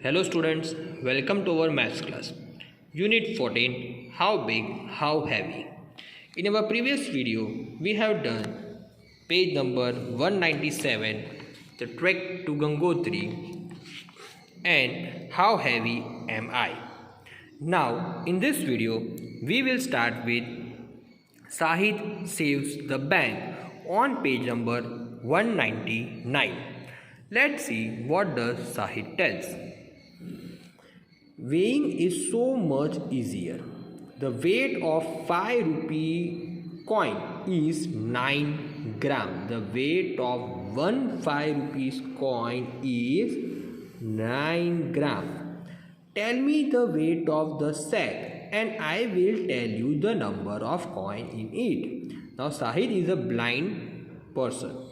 Hello students, welcome to our maths class. Unit 14, how big, how heavy. In our previous video, we have done page number 197, the trek to Gangotri, and how heavy am I. Now, in this video, we will start with Sahid saves the bank on page number 199. Let's see what does Sahid tells. Weighing is so much easier. The weight of 5 rupee coin is 9 gram. The weight of 1 5 rupees coin is 9 gram. Tell me the weight of the sack and I will tell you the number of coin in it. Now Sahid is a blind person.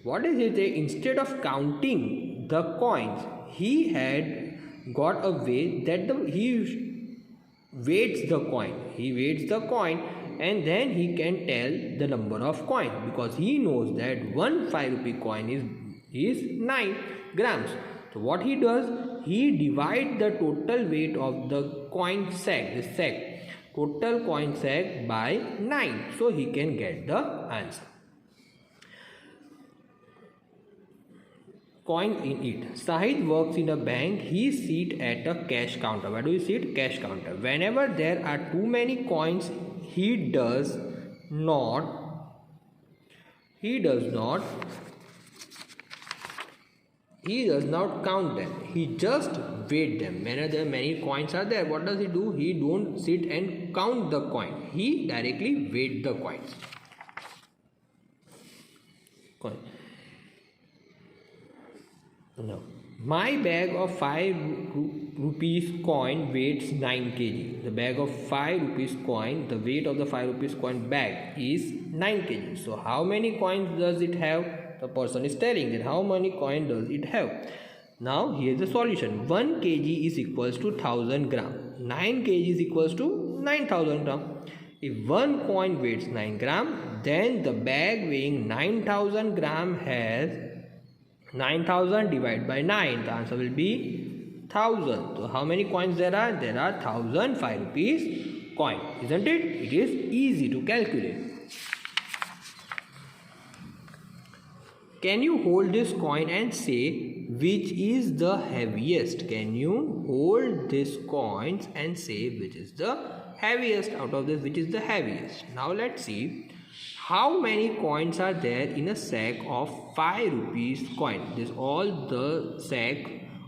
What does he say? Instead of counting the coins, he had got a way that he weights the coin. He weights the coin and then he can tell the number of coin because he knows that 1 5 rupee coin is 9 grams. So what he does, he divides the total weight of the coin sack, the sack, total coin sack by 9. So he can get the answer. Coin in it. Sahid works in a bank. He sits at a cash counter. Where do you sit? Cash counter. Whenever there are too many coins, he does not count them. He just weight them. Whenever there many coins are there, what does he do? He don't sit and count the coin. He directly weight the coins. No. My bag of 5 rupees coin weighs 9 kg. The bag of 5 rupees coin, the weight of the 5 rupees coin bag is 9 kg. So how many coins does it have? The person is telling that how many coins does it have. Now here is the solution. 1 kg is equals to 1000 gram. 9 kg is equals to 9000 gram. If one coin weighs 9 gram, then the bag weighing 9000 gram has 9000 divided by 9. The answer will be 1000. So how many coins there are? There are 1000 5 rupees coin. Isn't it? It is easy to calculate. Can you hold this coin and say which is the heaviest? Can you hold this coins and say which is the heaviest? Out of this, which is the heaviest? Now let's see. How many coins are there in a sack of 5 rupees coin? This all the sack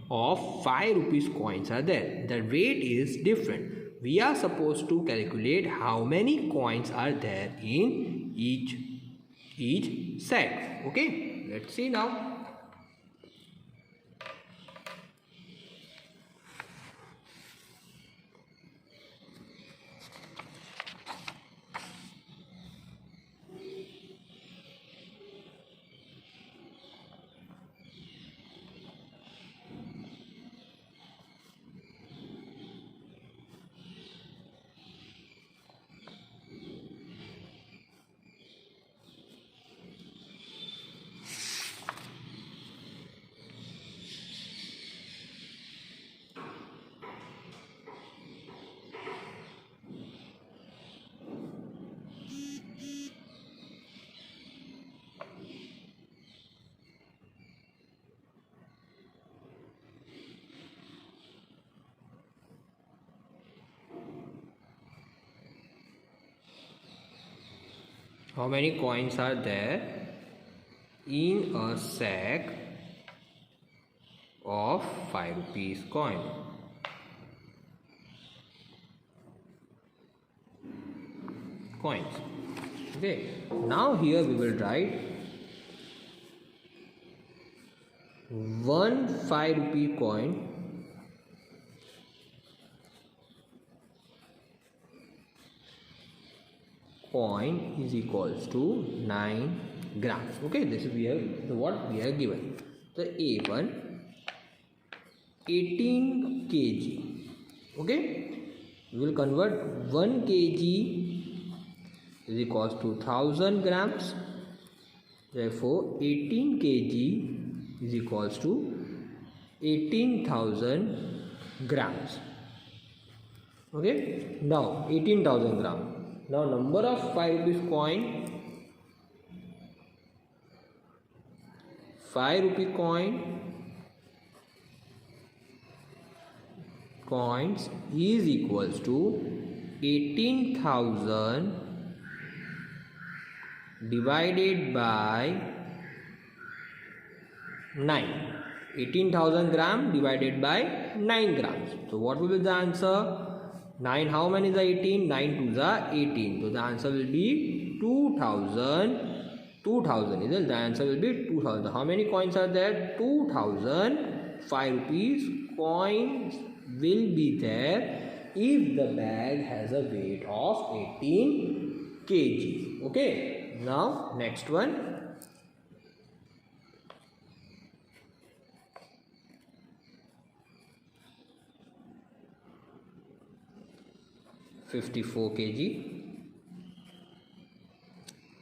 of 5 rupees coins are there. The weight is different. We are supposed to calculate how many coins are there in each sack. Okay, let's see now. How many coins are there in a sack of 5 rupees coin? Coins. Okay. Now here we will write 1 5 rupee coin is equals to 9 grams. Okay, this is what we have given. The A1 18 kg. Okay, we will convert 1 kg is equals to 1000 grams. Therefore 18 kg is equals to 18,000 grams. Okay, now 18,000 gram. Now number of 5 rupees coin, 5 rupee coins is equals to 18,000 divided by 9. 18,000 gram divided by 9 grams. So what will be the answer? 9, how many is the 18? 9 to the 18. So the answer will be 2,000. 2,000 is it? The answer will be 2,000. How many coins are there? 2,000 5 rupees coins will be there if the bag has a weight of 18 kg. Okay, now next one. $54 kg.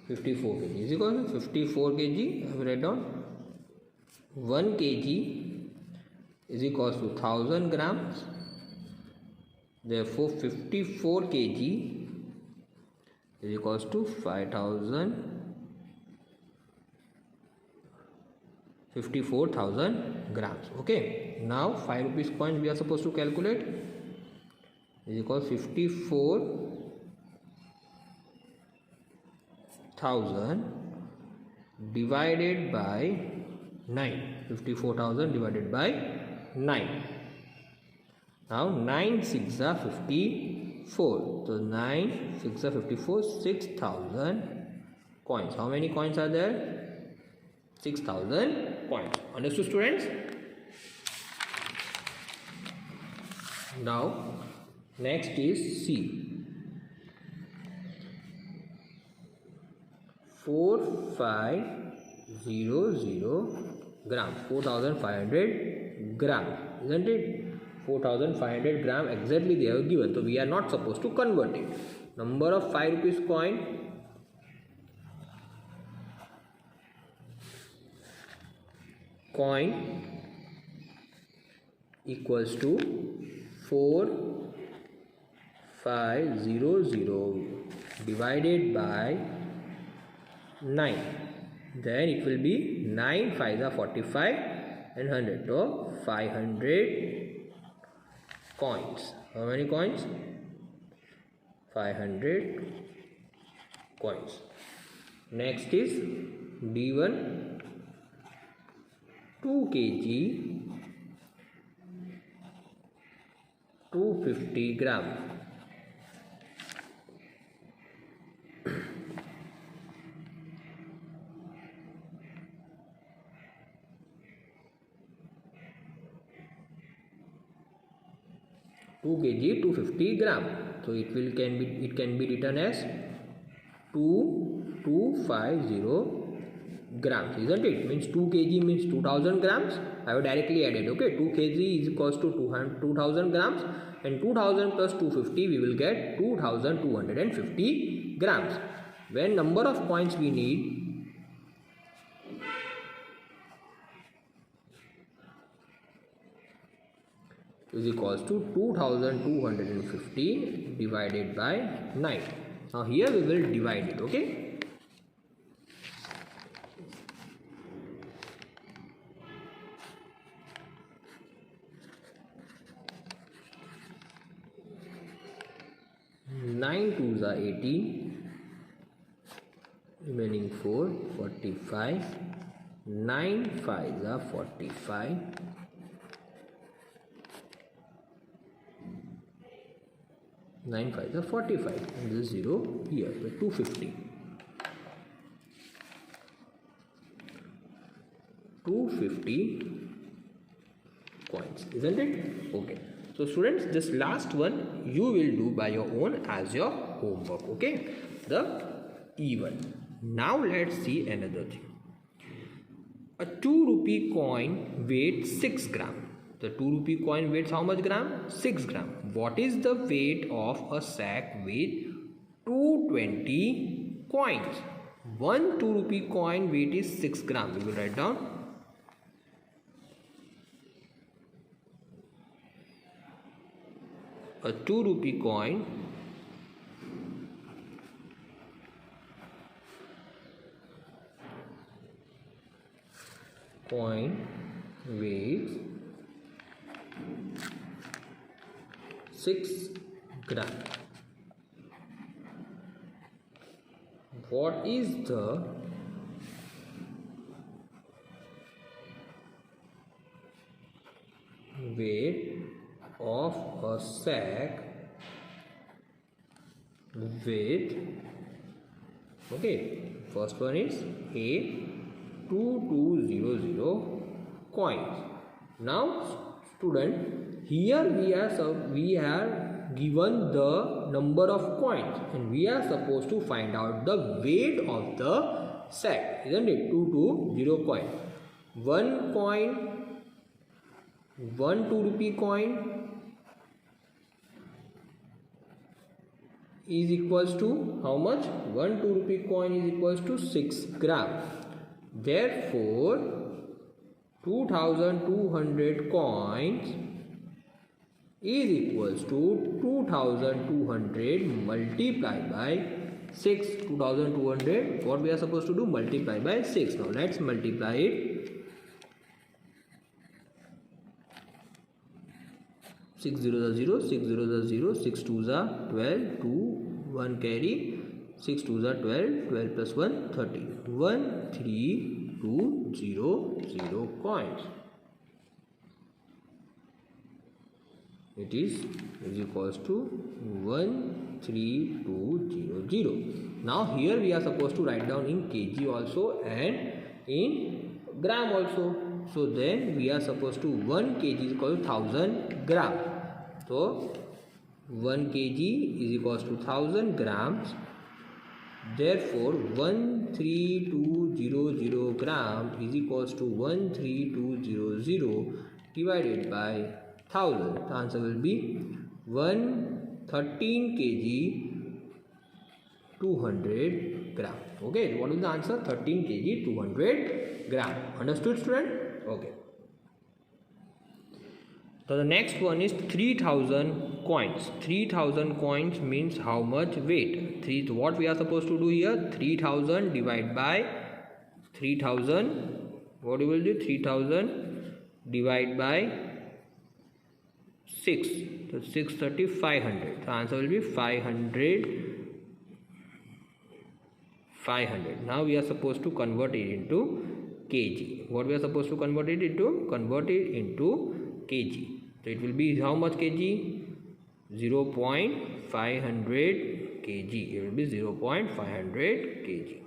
54 kg is equal to 54 kg. I will write down 1 kg is equals to 1000 grams. Therefore 54 kg is equals to 54,000 grams. Okay, now 5 rupees coin we are supposed to calculate is equals 54,000 divided by 9. 54,000 divided by 9. Now 9 6 are 54. So 9 6 are 54. 6,000 coins. How many coins are there? 6,000 coins. Understood, students? Now next is C. 4500 grams. 4,500 grams. Isn't it? 4,500 gram exactly they have given. So we are not supposed to convert it. Number of 5 rupees coin equals to 4500 divided by 9. Then it will be 9 5 are 45 and 100. So 500 coins. How many coins? 500 coins. Next is D1. 2 kg 250 gram. Two kg 250 gram. So it can be written as 2250 grams, isn't it? Means 2 kg means 2000 grams. I have directly added. Okay, 2 kg is equals to 2000 grams, and 2000 plus 250 we will get 2250 grams. When number of coins we need is equals to 2250 divided by 9. Now here we will divide it. Okay, nine 2s are 18, remaining 4 45, 9 5s are 45, 9 5s are 45, and this 0 here, so 250. 250 coins, isn't it? Okay. So students, this last one you will do by your own as your homework. Okay, the E1. Now let's see another thing. A 2 rupee coin weighs 6 gram. The 2 rupee coin weighs how much gram? 6 gram. What is the weight of a sack with 220 coins? One 2 rupee coin weight is 6 gram. We will write down a 2 rupee coin weighs 6 grams. What is the weight of a sack with, okay, first one is a 2200 coins. Now student, here we are given the number of coins and we are supposed to find out the weight of the sack, isn't it? 220 coin. One coin, one 2 rupee coin is equals to how much? One 2 rupee coin is equals to 6 gram. Therefore 2200 coins is equals to 2200 multiplied by 6. 2200, what we are supposed to do? Multiply by 6. Now let's multiply it. 6 zeros are 0, 6 zeros are 0, 6 twos are 12, 2, 1 carry, 6 twos are 12, 12 plus 1, 13. 13200 coins. It is equals to 13200. Now here we are supposed to write down in kg also and in gram also. So then we are supposed to 1 kg is equal to 1000 gram. So 1 kg is equals to 1000 grams. Therefore 13200 gram is equals to 13200 divided by 1000. The answer will be 113 kg 200 gram. Okay, what is the answer? 13 kg 200 gram. Understood, student? Okay. So the next one is 3000 coins. 3000 coins means how much weight? What we are supposed to do here? 3000 divided by 3000. What we will do? 3000 divided by 6. So 630, 500. The answer will be 500. Now we are supposed to convert it into kg. What we are supposed to convert it into? Convert it into kg. So it will be how much kg? 0.500 kg. It will be 0.500 kg.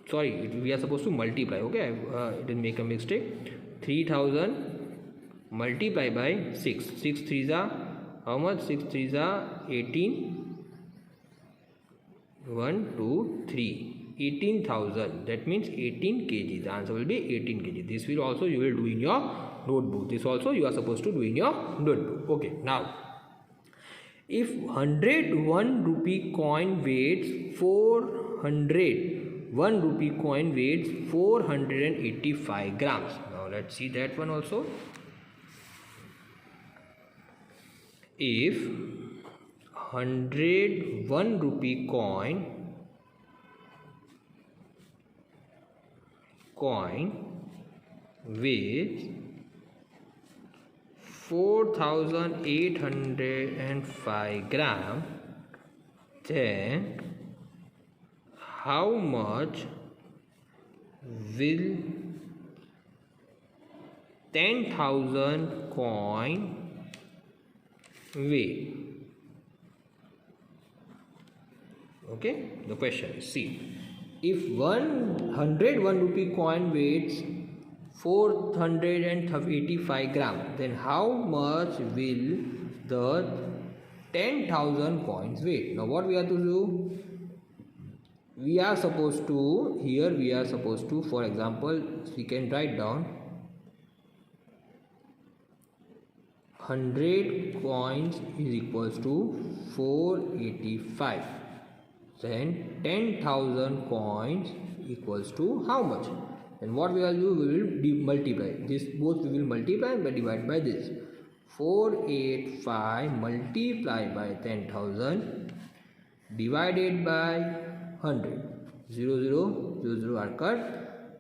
Sorry, we are supposed to multiply. Okay, I didn't make a mistake. 3000 multiply by 6. 6 threes are how much? 6 threes are 18. 1, 2, 3. 18,000. That means 18 kg. The answer will be 18 kg. This will also you will do in your notebook. This also you are supposed to do in your notebook. Okay. Now, if 101 rupee coin weighs 400, 1 rupee coin weighs 485 grams. Now let's see that one also. If 101 rupee coin weighs 4805 gram, then how much will 10,000 coin weigh? Okay, the question is, see, if 101 rupee coin weighs 485 gram, then how much will the 10,000 coins weigh? Now what we have to do? We are supposed to, here we are supposed to, for example, we can write down 100 coins is equals to 485. Then 10,000 coins equals to how much? And what we will do, we will multiply this, both we will multiply by divide by this. 485 multiplied by 10,000 divided by 100. 0 0 0 0 are cut.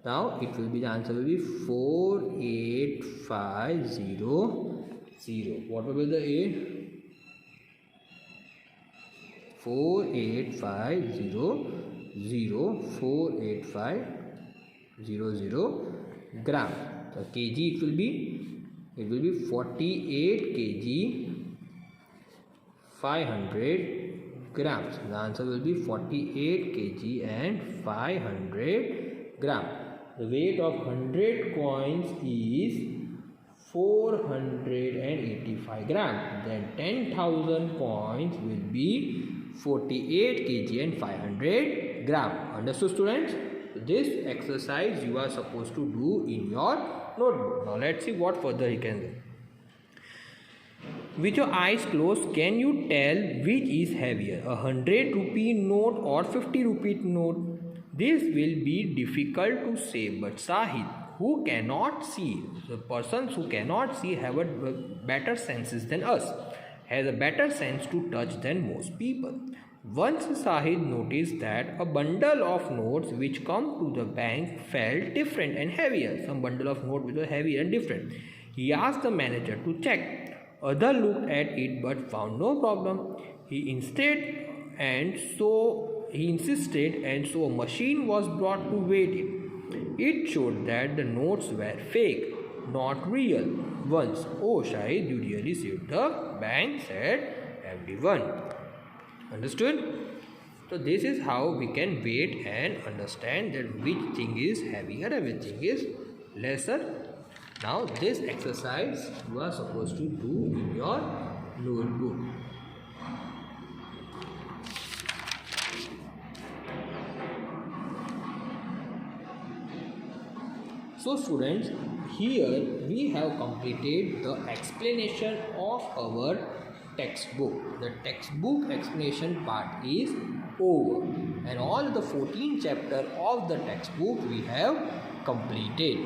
Now it will be, the answer will be 48500. What will be the A? 48500, 48500 gram. So kg it will be 48 kg 500 grams. The answer will be 48 kg and 500 gram. The weight of 100 coins is 485 gram. Then 10,000 coins will be 48 kg and 500 gram. Understood, students? This exercise you are supposed to do in your notebook. Now let's see what further you can do. With your eyes closed, can you tell which is heavier, a 100 rupee note or 50 rupee note? This will be difficult to say, but Sahid, who cannot see, the persons who cannot see have a better senses than us, has a better sense to touch than most people. Once Sahid noticed that a bundle of notes which come to the bank felt different and heavier. Some bundle of notes which were heavier and different. He asked the manager to check. Other looked at it but found no problem. He insisted, and so a machine was brought to weigh it. It showed that the notes were fake, not real. Once, "Oh Shahid, you really saved the bank," said everyone. Understood? So this is how we can weight and understand that which thing is heavier and which thing is lesser. Now this exercise you are supposed to do in your notebook. So students, here we have completed the explanation of our textbook. The textbook explanation part is over, and all the 14 chapter of the textbook we have completed.